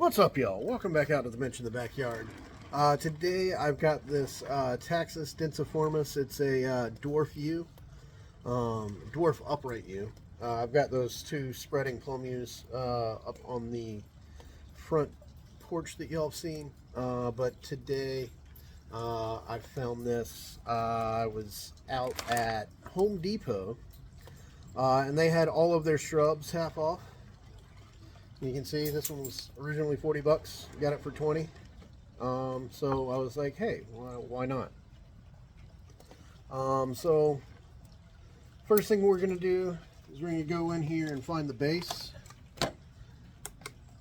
What's up, y'all? Welcome back out to the bench in the backyard. Today I've got this Taxus densiformis. It's a dwarf yew, dwarf upright yew. I've got those two spreading plum yews up on the front porch that y'all have seen. But today I found this. I was out at Home Depot and they had all of their shrubs half off. You can see this one was originally 40 bucks. Got it for 20. So I was like, hey, why not? So first thing we're going to do is we're going to go in here and find the base.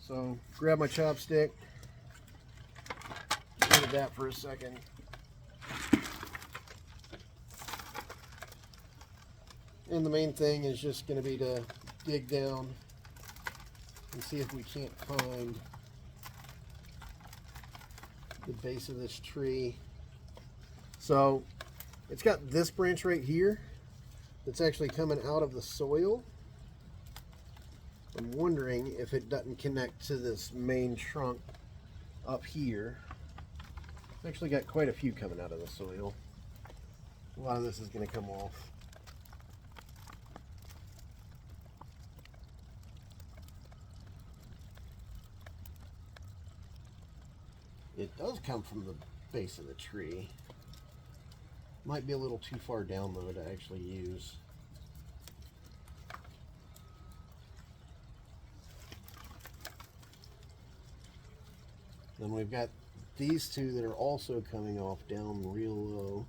So grab my chopstick. Look at that for a second. And the main thing is just going to be to dig down and see if we can't find the base of this tree. So it's got this branch right here that's actually coming out of the soil. I'm wondering if it doesn't connect to this main trunk up here. It's actually got quite a few coming out of the soil. A lot of this is going to come off. It does come from the base of the tree. Might be a little too far down though to actually use. Then we've got these two that are also coming off down real low.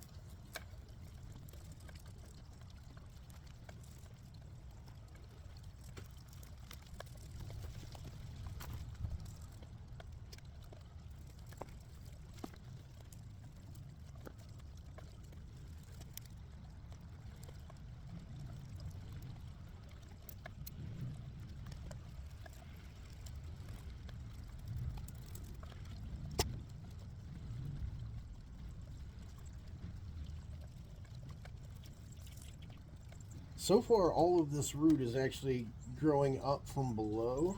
So far, all of this root is actually growing up from below.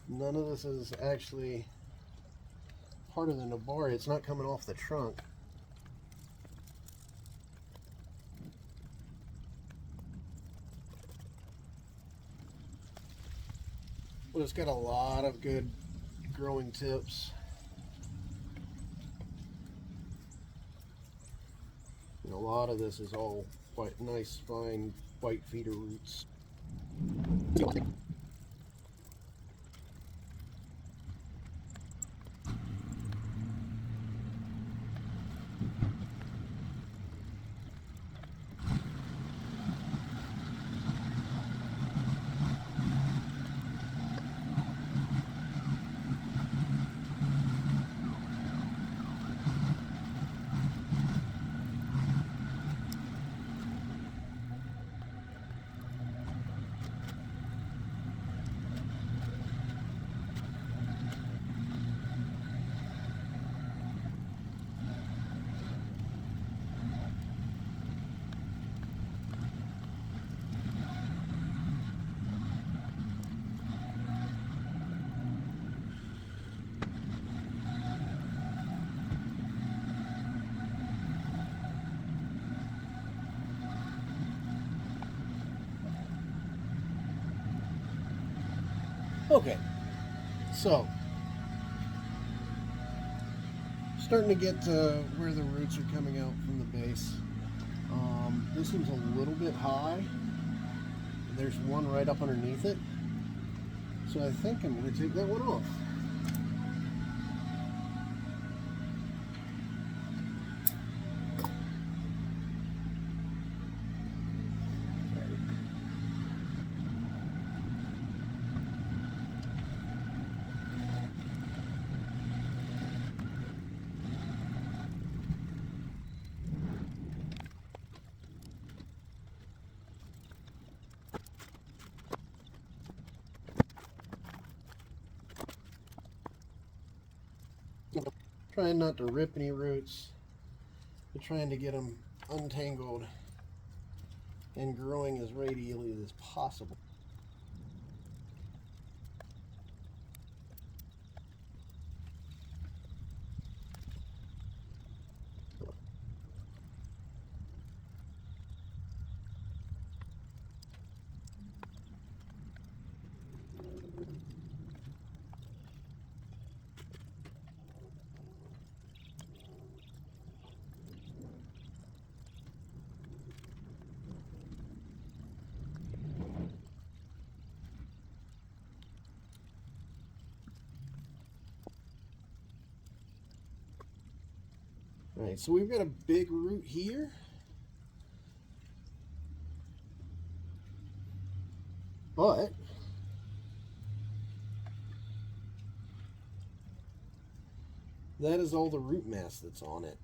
None of this is actually part of the nabari. It's not coming off the trunk. But it's got a lot of good growing tips. And a lot of this is all quite nice, fine white feeder roots. Okay, so starting to get to where the roots are coming out from the base. This one's a little bit high. There's one right up underneath it. So I think I'm going to take that one off. Trying not to rip any roots, but trying to get them untangled and growing as radially as possible. All right, so we've got a big root here. But that is all the root mass that's on it.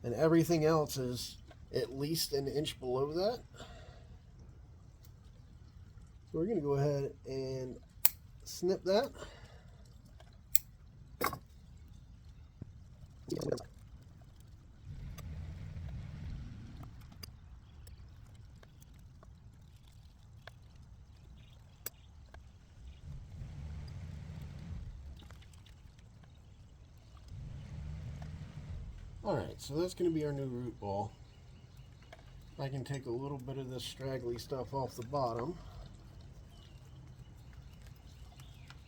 And everything else is at least an inch below that. So we're going to go ahead and snip that. Alright, so that's going to be our new root ball. I can take a little bit of this straggly stuff off the bottom.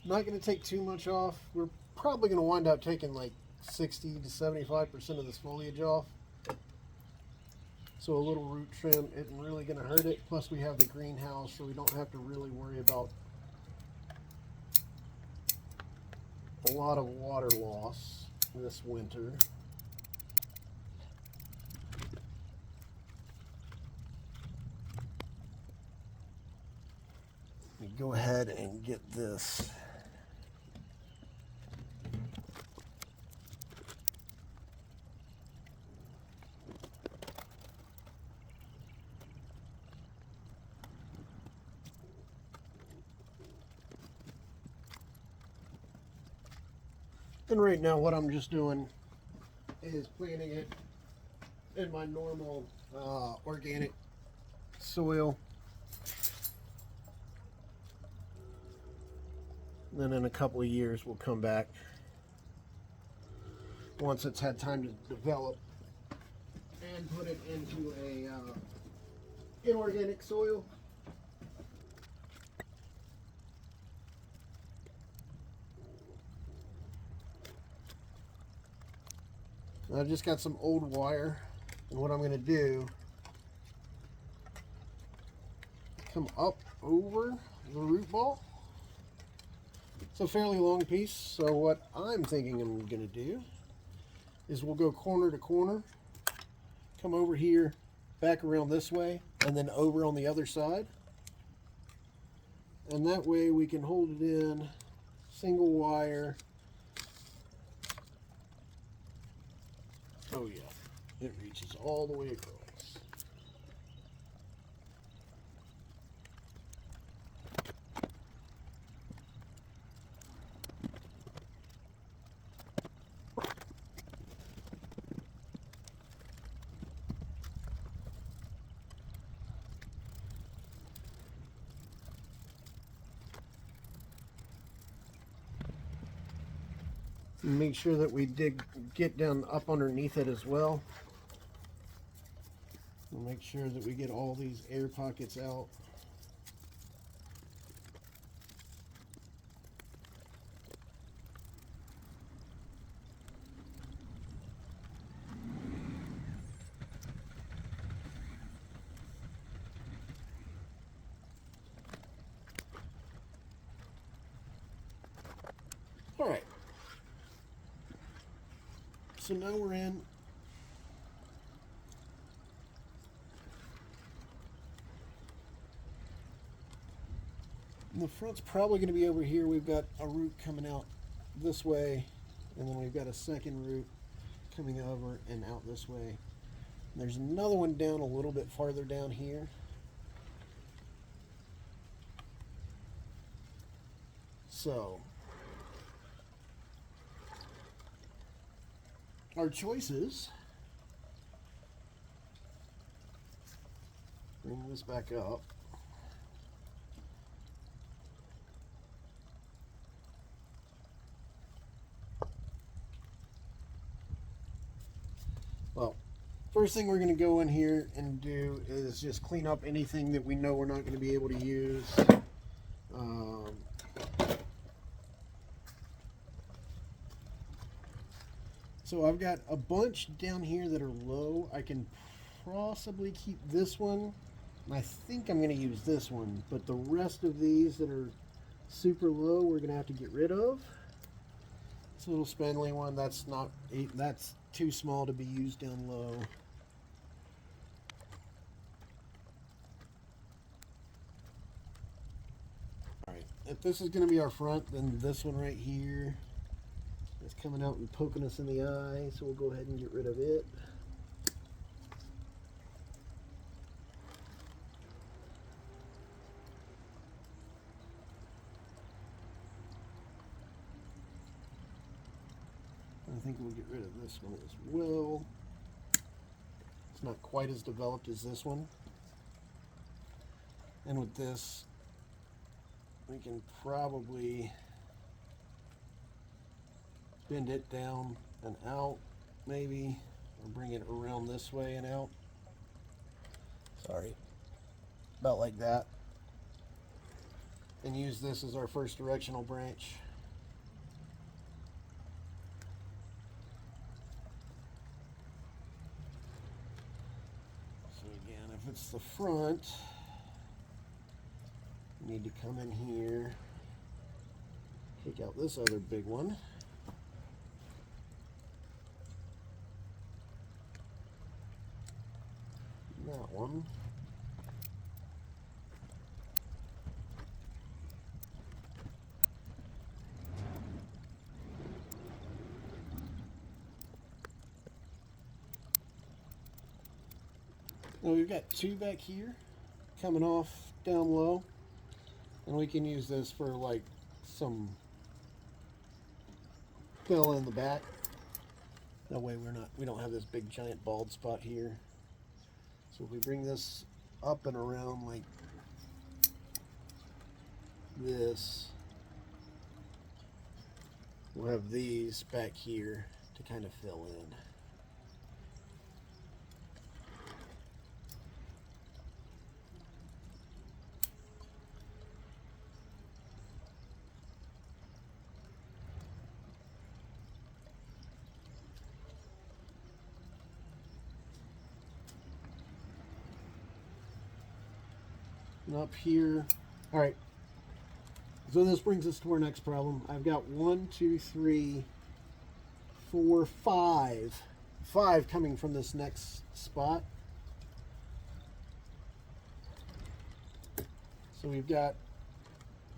Not going to take too much off. We're probably going to wind up taking like 60 to 75% of this foliage off. So a little root trim isn't really going to hurt it. Plus we have the greenhouse, so we don't have to really worry about a lot of water loss this winter. Go ahead and get this and right now what I'm just doing is planting it in my normal organic soil. Then in a couple of years we'll come back once it's had time to develop and put it into a inorganic soil. I've just got some old wire, and what I'm going to do, come up over the root ball. It's a fairly long piece, so what I'm thinking I'm going to do is we'll go corner to corner, come over here, back around this way, and then over on the other side. And that way we can hold it in single wire. Oh yeah, it reaches all the way across. Make sure that we get down up underneath it as well. And make sure that we get all these air pockets out. All right. So now we're in. And the front's probably going to be over here. We've got a root coming out this way, and then we've got a second root coming over and out this way. And there's another one down a little bit farther down here. So our choices Bring this back up. Well, first thing we're going to go in here and do is just clean up anything that we know we're not going to be able to use. So I've got a bunch down here that are low. I can possibly keep this one. I think I'm going to use this one, but the rest of these that are super low, we're going to have to get rid of. This little spindly one, that's too small to be used down low. Alright, if this is going to be our front, then this one right here is coming out and poking us in the eye, so we'll go ahead and get rid of it. I think we'll get rid of this one as well. It's not quite as developed as this one. And with this, we can probably bend it down and out, maybe, or bring it around this way and out. Sorry. About like that. And use this as our first directional branch. If it's the front, you need to come in here, take out this other big one. That one. Now we've got two back here coming off down low, and we can use this for like some fill in the back. That way we don't have this big giant bald spot here. So if we bring this up and around like this, we'll have these back here to kind of fill in. And up here, all right, so this brings us to our next problem. I've got 1, 2, 3, 4, 5 coming from this next spot. So we've got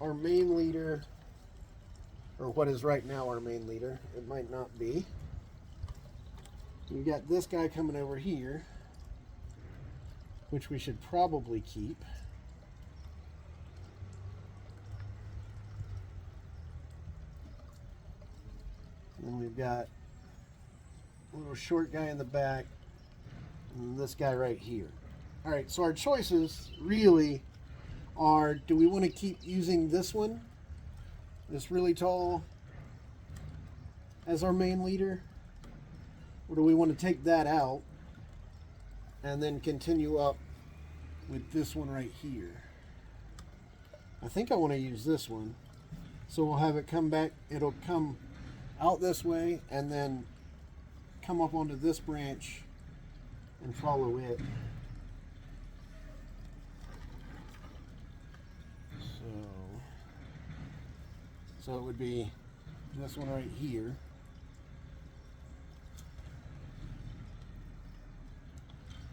our main leader, or what is right now our main leader. It might not be. We've got this guy coming over here, which we should probably keep. And we've got a little short guy in the back, and this guy right here. All right, so our choices really are, do we want to keep using this one, this really tall, as our main leader? Or do we want to take that out and then continue up with this one right here? I think I want to use this one. So we'll have it come back, it'll come out this way and then come up onto this branch and follow it. So it would be this one right here.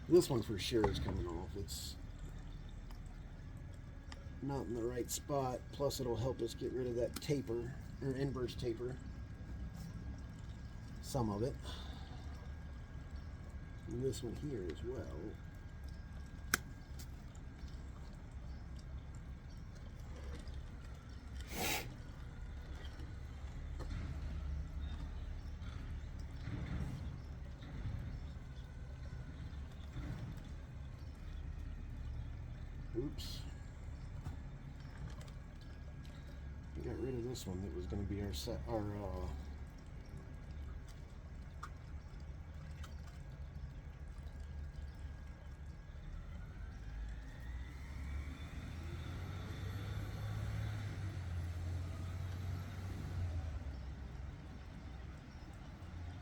This one for sure is coming off. It's not in the right spot. Plus it'll help us get rid of that taper, or inverse taper. Some of it. And this one here as well. Oops. We got rid of this one that was going to be our set,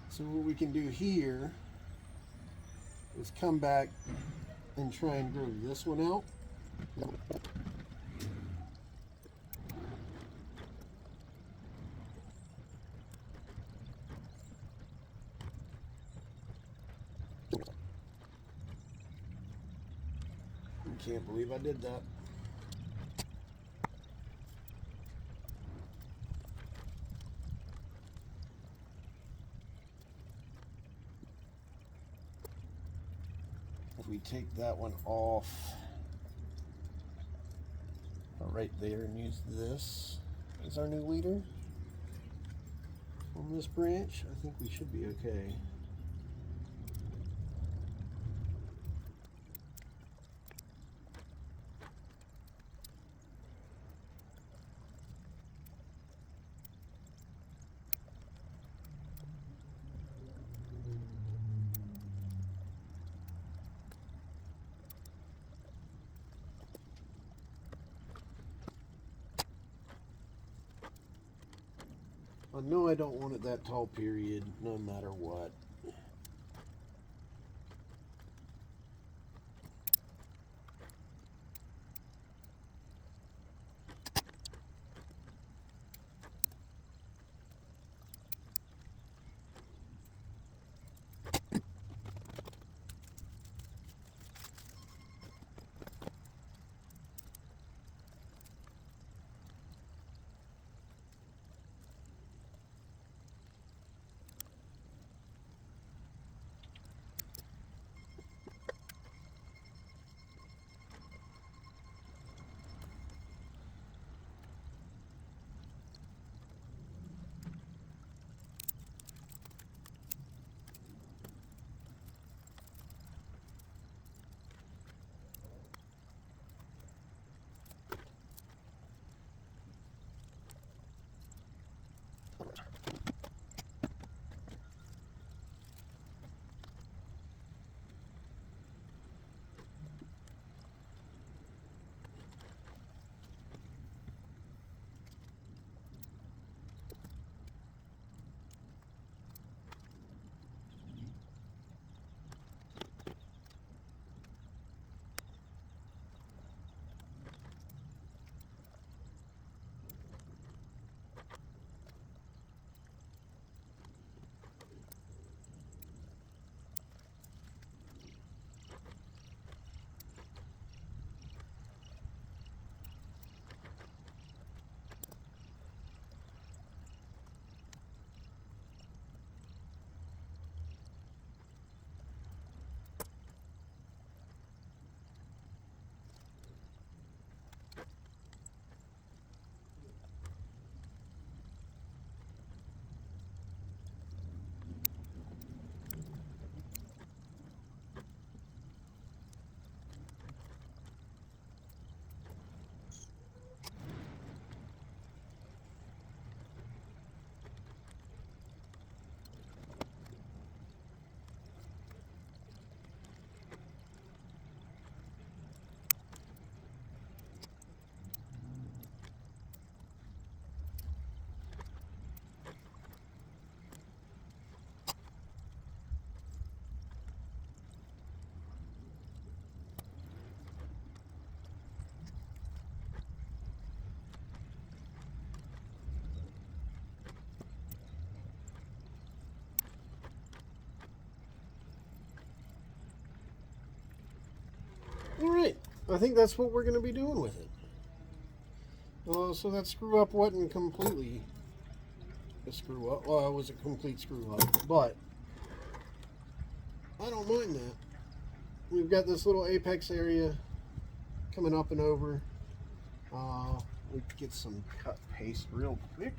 so what we can do here is come back and try and grow this one out. I can't believe I did that. If we take that one off right there and use this as our new leader on this branch, I think we should be okay. I know I don't want it that tall, period, no matter what. Alright, I think that's what we're going to be doing with it. So that screw up wasn't completely a screw up. Well, it was a complete screw up, but I don't mind that. We've got this little apex area coming up and over. We could get some cut paste real quick.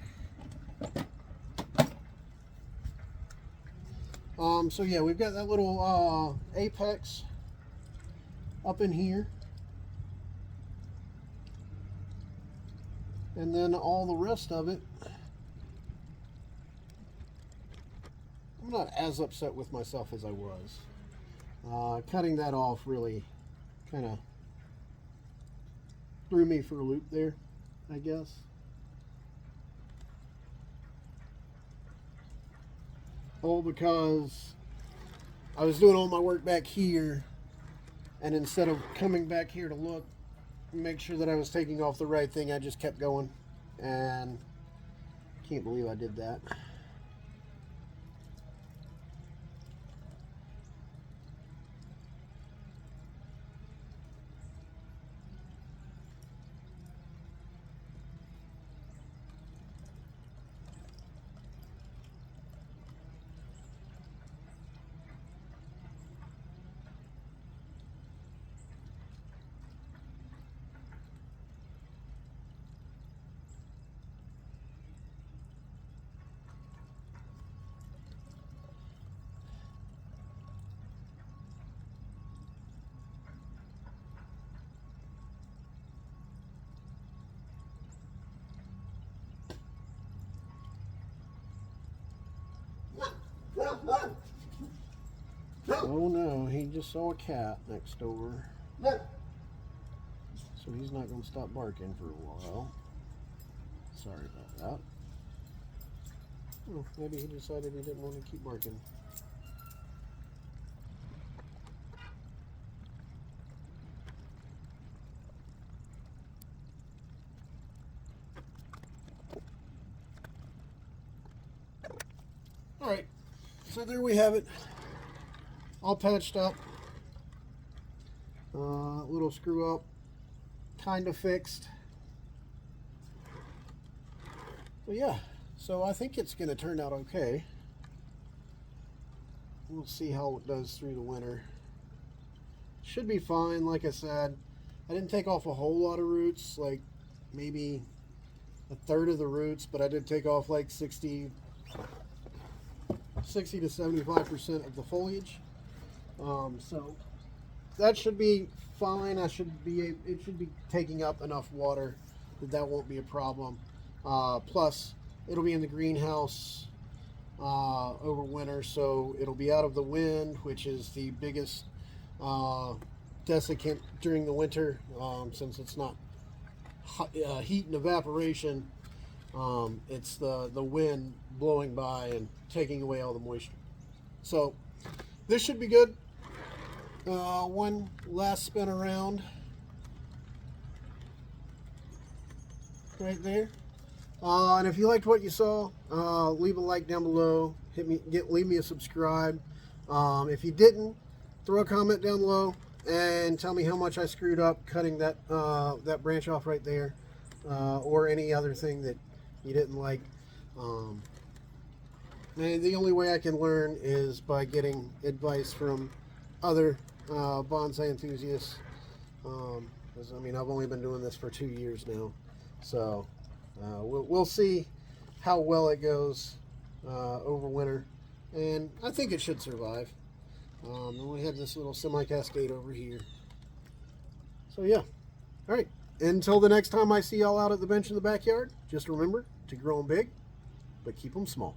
So yeah, we've got that little apex up in here. And then all the rest of it, I'm not as upset with myself as I was. Cutting that off really kind of threw me for a loop there, I guess. All because I was doing all my work back here, and instead of coming back here to look, make sure that I was taking off the right thing, I just kept going, and can't believe I did that. Oh no, he just saw a cat next door. So he's not going to stop barking for a while. Sorry about that. Oh, maybe he decided he didn't want to keep barking. Alright, so there we have it. All patched up. Little screw up. Kind of fixed. But yeah, so I think it's going to turn out okay. We'll see how it does through the winter. Should be fine, like I said. I didn't take off a whole lot of roots, like maybe a third of the roots, but I did take off like 60 to 75% of the foliage. So that should be fine. It should be taking up enough water that won't be a problem. Plus, it'll be in the greenhouse over winter, so it'll be out of the wind, which is the biggest desiccant during the winter, since it's not heat and evaporation. It's the wind blowing by and taking away all the moisture. So this should be good. One last spin around right there. And if you liked what you saw, leave a like down below. Leave me a subscribe. If you didn't, throw a comment down below and tell me how much I screwed up cutting that that branch off right there, or any other thing that you didn't like. And the only way I can learn is by getting advice from other bonsai enthusiasts. Because I mean, I've only been doing this for 2 years now, so we'll see how well it goes over winter, and I think it should survive. And we have this little semi-cascade over here. So yeah, all right. Until the next time I see y'all out at the bench in the backyard, just remember to grow them big, but keep them small.